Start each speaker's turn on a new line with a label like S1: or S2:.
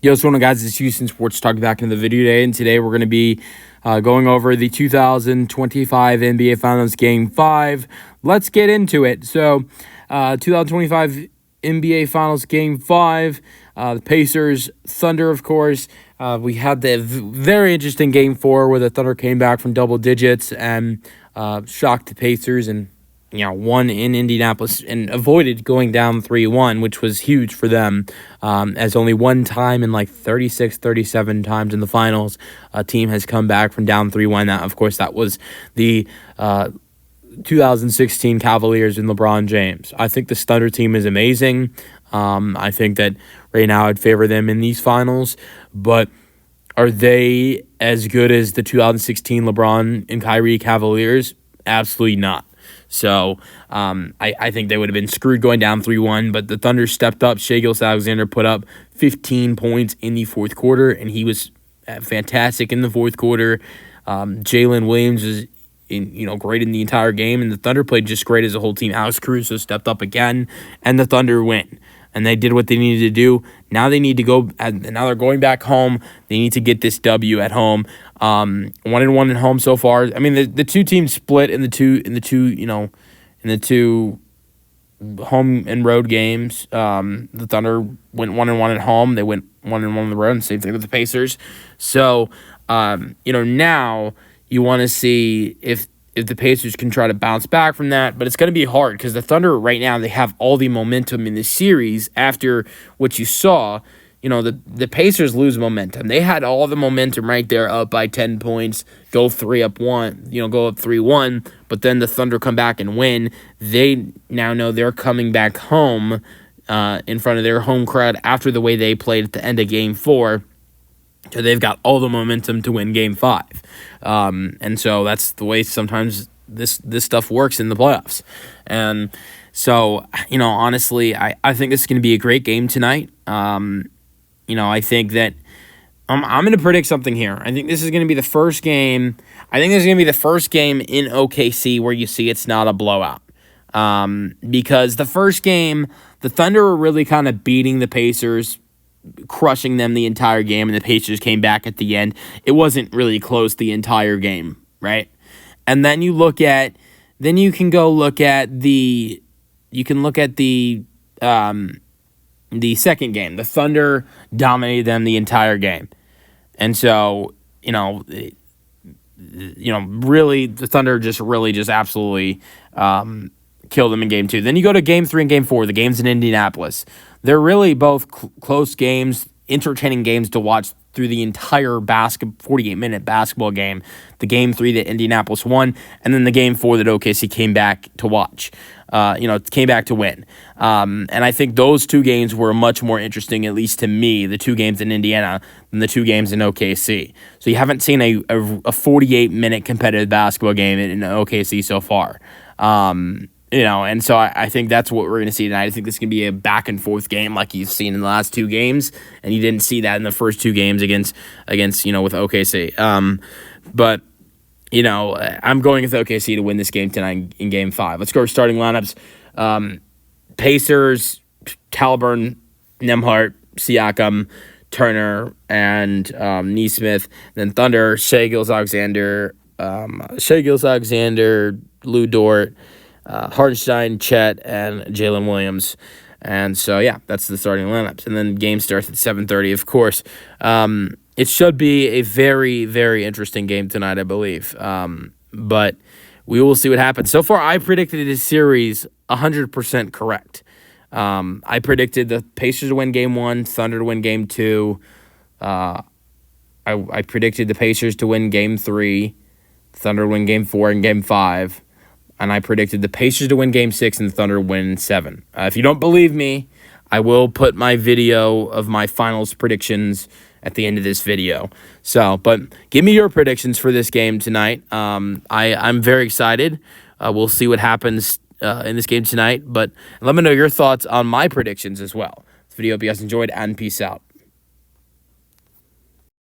S1: Yo, what's going on, guys? It's Houston Sports Talk back in the video today, and today we're going to be going over the 2025 NBA Finals Game 5. Let's get into it. So, 2025 NBA Finals Game 5, the Pacers, Thunder, of course. We had the very interesting Game 4 where the Thunder came back from double digits and shocked the Pacers and won in Indianapolis and avoided going down 3-1, which was huge for them, as only one time in like 36, 37 times in the finals, a team has come back from down 3-1. That, of course, that was the 2016 Cavaliers and LeBron James. I think the Thunder team is amazing. I think that right now I'd favor them in these finals, but are they as good as the 2016 LeBron and Kyrie Cavaliers? Absolutely not. So I think they would have been screwed going down 3-1, but the Thunder stepped up. Shai Gilgeous-Alexander put up 15 points in the fourth quarter, and he was fantastic in the fourth quarter. Jalen Williams is great in the entire game, and the Thunder played just great as a whole team. Alex Caruso stepped up again, and the Thunder win. And they did what they needed to do. Now they need to go. Now they're going back home. They need to get this W at home. 1-1 at home so far. I mean, the two teams split in the two home and road games. The Thunder went 1-1 at home. They went 1-1 on the road. And same thing with the Pacers. So now you want to see if the Pacers can try to bounce back from that, but it's going to be hard because the Thunder right now, they have all the momentum in the series after what you saw. The Pacers lose momentum. They had all the momentum right there, up by 10 points, go up 3-1, but then the Thunder come back and win. They now know they're coming back home in front of their home crowd after the way they played at the end of Game 4. So they've got all the momentum to win Game 5. And so that's the way sometimes this stuff works in the playoffs. And so, honestly, I think this is going to be a great game tonight. I think that I'm going to predict something here. I think this is going to be the first game. I think this is going to be the first game in OKC where you see it's not a blowout. Because the first game, the Thunder were really kind of beating the Pacers, crushing them the entire game, and the Pacers came back at the end. It wasn't really close the entire game, right? And then you can look at the second game. The Thunder dominated them the entire game. And so, really the Thunder just absolutely killed them in Game 2. Then you go to Game 3 and Game 4, the games in Indianapolis. They're really both close games, entertaining games to watch through the entire 48-minute basketball game. The Game 3 that Indianapolis won, and then the Game 4 that OKC came back to watch. Came back to win. And I think those two games were much more interesting, at least to me, the two games in Indiana than the two games in OKC. So you haven't seen a 48-minute competitive basketball game in OKC so far. And so I think that's what we're going to see tonight. I think this is going to be a back-and-forth game like you've seen in the last two games, and you didn't see that in the first two games against with OKC. But I'm going with OKC to win this game tonight in Game 5. Let's go over starting lineups. Pacers, Talburn, Nembhard, Siakam, Turner, and Nesmith. Then Thunder, Shai Gilgeous-Alexander, Lou Dort, Hartenstein, Chet, and Jalen Williams. And so, that's the starting lineups. And then game starts at 7:30, of course. It should be a very, very interesting game tonight, I believe. But we will see what happens. So far, I predicted this series 100% correct. I predicted the Pacers to win Game 1, Thunder to win Game 2. I predicted the Pacers to win Game 3, Thunder to win Game 4 and Game 5. And I predicted the Pacers to win Game 6 and the Thunder win 7. If you don't believe me, I will put my video of my finals predictions at the end of this video. So, but give me your predictions for this game tonight. I'm very excited. We'll see what happens in this game tonight. But let me know your thoughts on my predictions as well. This video, hope you guys enjoyed, and peace out.